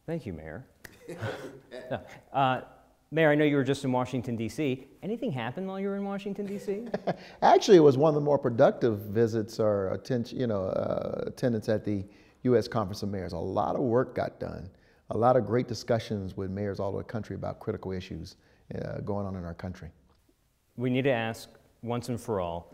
Thank you, Mayor. Mayor, I know you were just in Washington, D.C. Anything happen while you were in Washington, D.C.? Actually, it was one of the more productive visits or attendance at the U.S. Conference of Mayors. A lot of work got done. A lot of great discussions with mayors all over the country about critical issues going on in our country. We need to ask once and for all,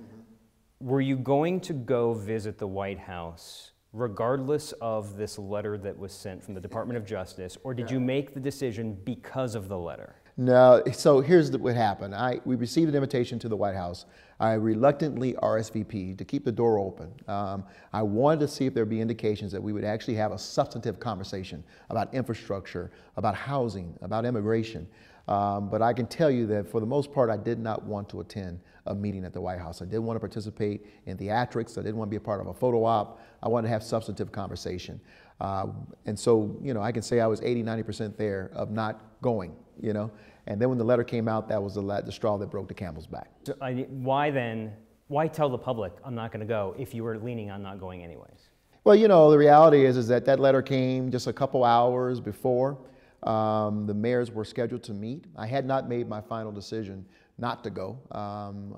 were you going to go visit the White House regardless of this letter that was sent from the Department of Justice, or did you make the decision because of the letter? No, so here's what happened. We received an invitation to the White House. I reluctantly RSVP'd to keep the door open. I wanted to see if there'd be indications that we would actually have a substantive conversation about infrastructure, about housing, about immigration. But I can tell you that for the most part, I did not want to attend a meeting at the White House. I didn't want to participate in theatrics. I didn't want to be a part of a photo op. I wanted to have substantive conversation. And so, I can say I was 80, 90% there of not going, And then when the letter came out, that was the straw that broke the camel's back. So, why tell the public I'm not going to go if you were leaning on not going anyways? Well, the reality is that letter came just a couple hours before the mayors were scheduled to meet. I had not made my final decision not to go.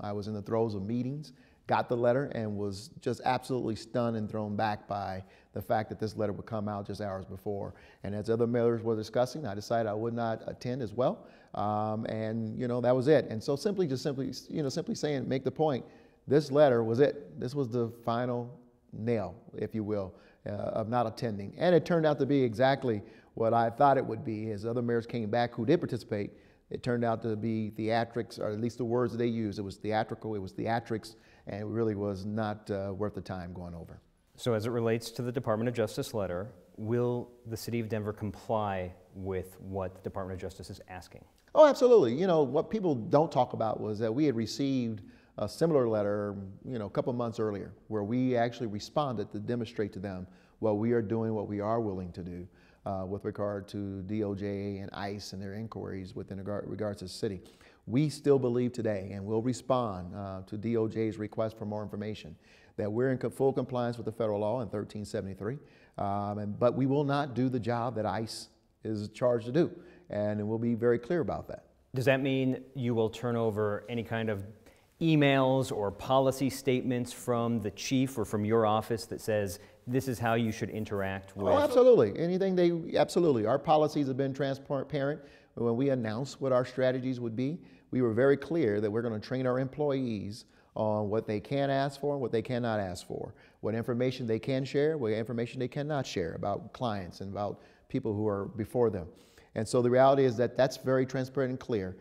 I was in the throes of meetings, got the letter, and was just absolutely stunned and thrown back by the fact that this letter would come out just hours before. And as other mayors were discussing, I decided I would not attend as well. And that was it. And so simply saying, make the point, this letter was it. This was the final nail, if you will, of not attending. And it turned out to be exactly what I thought it would be. As other mayors came back who did participate, it turned out to be theatrics, or at least the words that they used. It was theatrical, it was theatrics, and it really was not worth the time going over. So as it relates to the Department of Justice letter, will the City of Denver comply with what the Department of Justice is asking? Oh, absolutely. What people don't talk about was that we had received a similar letter, a couple months earlier, where we actually responded to demonstrate to them what we are doing, what we are willing to do with regard to DOJ and ICE and their inquiries within regards to the city. We still believe today, and will respond to DOJ's request for more information, that we're in full compliance with the federal law in 1373, but we will not do the job that ICE is charged to do, and we'll be very clear about that. Does that mean you will turn over any kind of emails or policy statements from the chief or from your office that says this is how you should interact with? Oh, absolutely. Absolutely. Our policies have been transparent. When we announced what our strategies would be, we were very clear that we're going to train our employees on what they can ask for and what they cannot ask for, what information they can share, what information they cannot share about clients and about people who are before them. And so the reality is that that's very transparent and clear.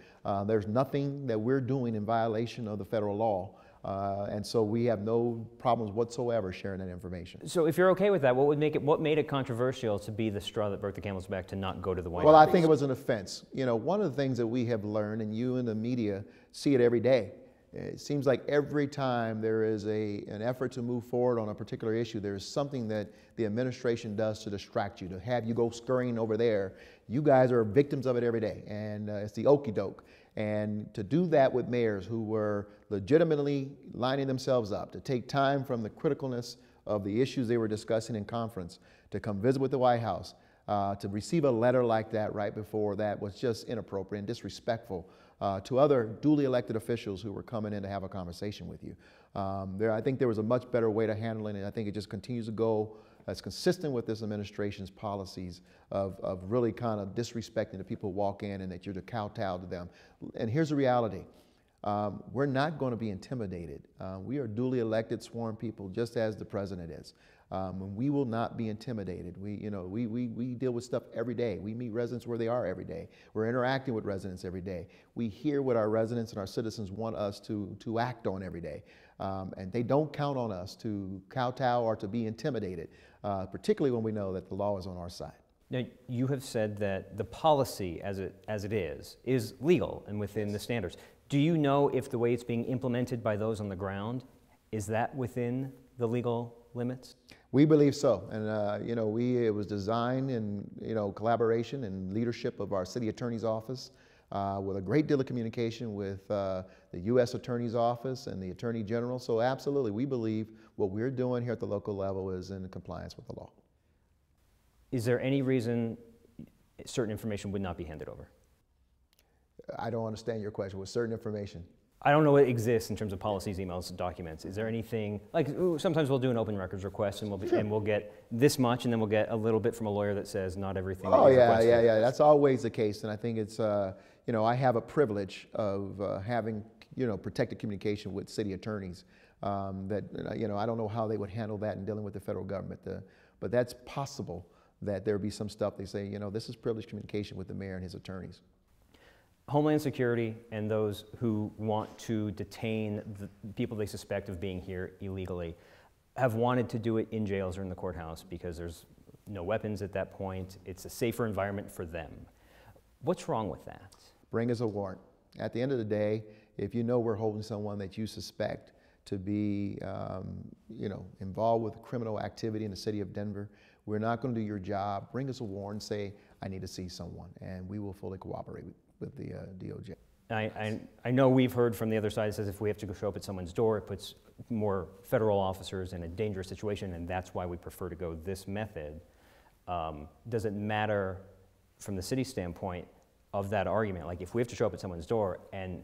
There's nothing that we're doing in violation of the federal law. And so we have no problems whatsoever sharing that information. So if you're okay with that, what made it controversial to be the straw that broke the camel's back to not go to the White House? Well, I think it was an offense. One of the things that we have learned, and you in the media see it every day, it seems like every time there is an effort to move forward on a particular issue, there is something that the administration does to distract you, to have you go scurrying over there. You guys are victims of it every day, and it's the okie doke. And to do that with mayors who were legitimately lining themselves up, to take time from the criticalness of the issues they were discussing in conference, to come visit with the White House, to receive a letter like that right before that was just inappropriate and disrespectful to other duly elected officials who were coming in to have a conversation with you. I think there was a much better way to handle it, and I think it just continues to go as consistent with this administration's policies of really kind of disrespecting the people who walk in and that you're to kowtow to them. And here's the reality. We're not going to be intimidated. We are duly elected, sworn people, just as the president is. We will not be intimidated. We deal with stuff every day. We meet residents where they are every day. We're interacting with residents every day. We hear what our residents and our citizens want us to act on every day. And they don't count on us to kowtow or to be intimidated, particularly when we know that the law is on our side. Now, you have said that the policy as it is legal and within the standards. Do you know if the way it's being implemented by those on the ground, is that within the legal limits? We believe so, and it was designed in collaboration and leadership of our city attorney's office, with a great deal of communication with the U.S. Attorney's Office and the Attorney General. So absolutely, we believe what we're doing here at the local level is in compliance with the law. Is there any reason certain information would not be handed over? I don't understand your question. With certain information? I don't know what exists in terms of policies, emails, and documents. Is there anything, like sometimes we'll do an open records request and we'll get this much and then we'll get a little bit from a lawyer that says not everything that you've requested. Yeah. That's always the case, and I think it's, I have a privilege of having, protected communication with city attorneys that, I don't know how they would handle that in dealing with the federal government, but that's possible that there be some stuff they say, this is privileged communication with the mayor and his attorneys. Homeland Security and those who want to detain the people they suspect of being here illegally have wanted to do it in jails or in the courthouse because there's no weapons at that point. It's a safer environment for them. What's wrong with that? Bring us a warrant. At the end of the day, if you know we're holding someone that you suspect to be, involved with criminal activity in the city of Denver, we're not going to do your job. Bring us a warrant, say, I need to see someone, and we will fully cooperate with the DOJ. I know we've heard from the other side that says if we have to go show up at someone's door, it puts more federal officers in a dangerous situation, and that's why we prefer to go this method. Does it matter from the city standpoint of that argument? Like if we have to show up at someone's door and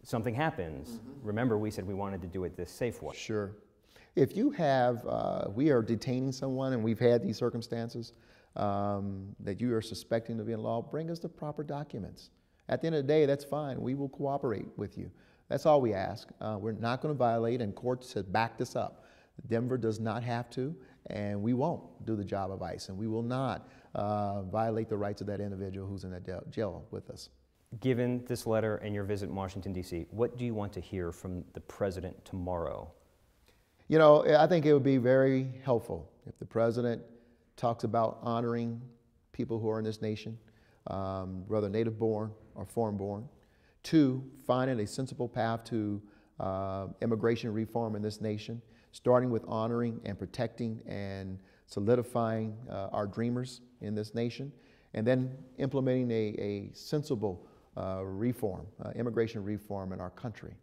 something happens, remember we said we wanted to do it this safe way. Sure. If you have, we are detaining someone and we've had these circumstances that you are suspecting to be in law, bring us the proper documents. At the end of the day, that's fine. We will cooperate with you. That's all we ask. We're not going to violate, and courts have backed us up. Denver does not have to, and we won't do the job of ICE, and we will not violate the rights of that individual who's in that jail with us. Given this letter and your visit in Washington, D.C., what do you want to hear from the president tomorrow? I think it would be very helpful if the president talks about honoring people who are in this nation, whether native-born or foreign-born. 2, finding a sensible path to immigration reform in this nation, starting with honoring and protecting and solidifying our dreamers in this nation, and then implementing a sensible immigration reform in our country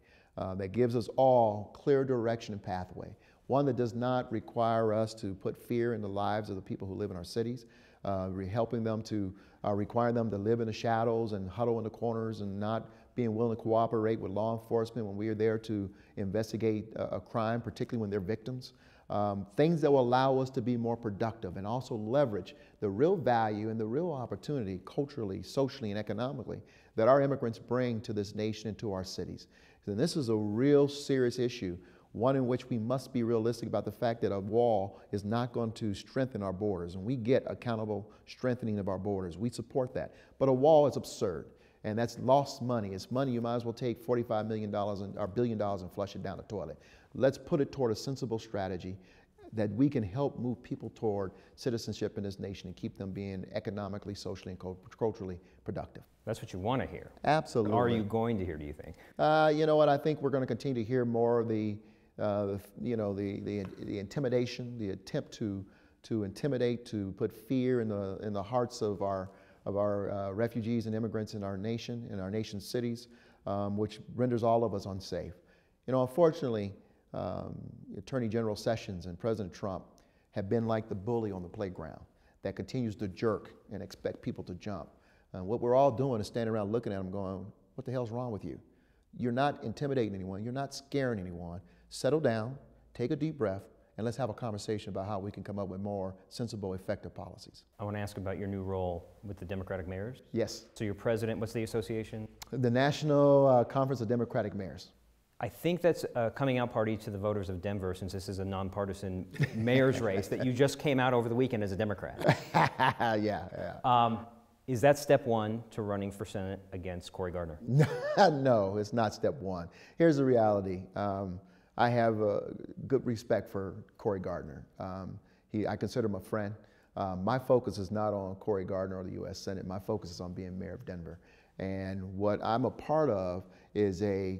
that gives us all clear direction and pathway. One that does not require us to put fear in the lives of the people who live in our cities, helping them to require them to live in the shadows and huddle in the corners and not being willing to cooperate with law enforcement when we are there to investigate a crime, particularly when they're victims. Things that will allow us to be more productive and also leverage the real value and the real opportunity culturally, socially, and economically that our immigrants bring to this nation and to our cities. And this is a real serious issue, one in which we must be realistic about the fact that a wall is not going to strengthen our borders, and we get accountable strengthening of our borders. We support that. But a wall is absurd, and that's lost money. It's money you might as well take $45 million or $1 billion and flush it down the toilet. Let's put it toward a sensible strategy that we can help move people toward citizenship in this nation and keep them being economically, socially, and culturally productive. That's what you want to hear. Absolutely. Are you going to hear, do you think? You know what? I think we're going to continue to hear more of the intimidation, the attempt to intimidate, to put fear in the hearts of our refugees and immigrants in our nation, in our nation's cities, which renders all of us unsafe. Unfortunately, Attorney General Sessions and President Trump have been like the bully on the playground that continues to jerk and expect people to jump. And what we're all doing is standing around looking at them going, what the hell's wrong with you? You're not intimidating anyone. You're not scaring anyone. Settle down, take a deep breath, and let's have a conversation about how we can come up with more sensible, effective policies. I want to ask about your new role with the Democratic mayors. Yes. So you're president, what's the association? The National Conference of Democratic Mayors. I think that's a coming out party to the voters of Denver, since this is a nonpartisan mayor's race, that you just came out over the weekend as a Democrat. Yeah. Is that step one to running for Senate against Cory Gardner? No, it's not step one. Here's the reality. I have good respect for Cory Gardner. I consider him a friend. My focus is not on Cory Gardner or the U.S. Senate. My focus is on being mayor of Denver. And what I'm a part of is a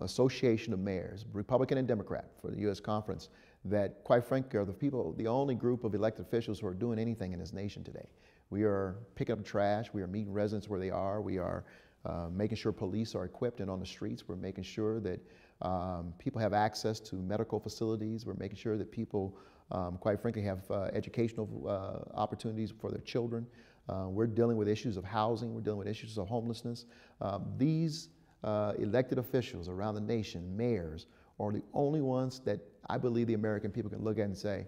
association of mayors, Republican and Democrat, for the U.S. Conference, that quite frankly are the only group of elected officials who are doing anything in this nation today. We are picking up trash. We are meeting residents where they are. We are making sure police are equipped and on the streets. We're making sure that people have access to medical facilities. We're making sure that people, quite frankly, have educational opportunities for their children. We're dealing with issues of housing. We're dealing with issues of homelessness. These elected officials around the nation, mayors, are the only ones that I believe the American people can look at and say,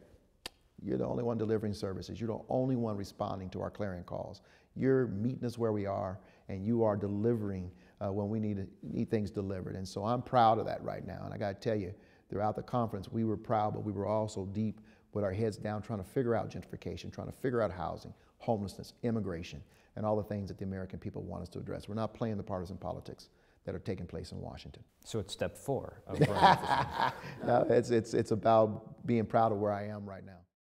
you're the only one delivering services. You're the only one responding to our clarion calls. You're meeting us where we are, and you are delivering when we need things delivered. And so I'm proud of that right now. And I got to tell you, throughout the conference, we were proud, but we were also deep with our heads down trying to figure out gentrification, trying to figure out housing, homelessness, immigration, and all the things that the American people want us to address. We're not playing the partisan politics that are taking place in Washington. So it's step 4 of running for Senate. No, it's about being proud of where I am right now.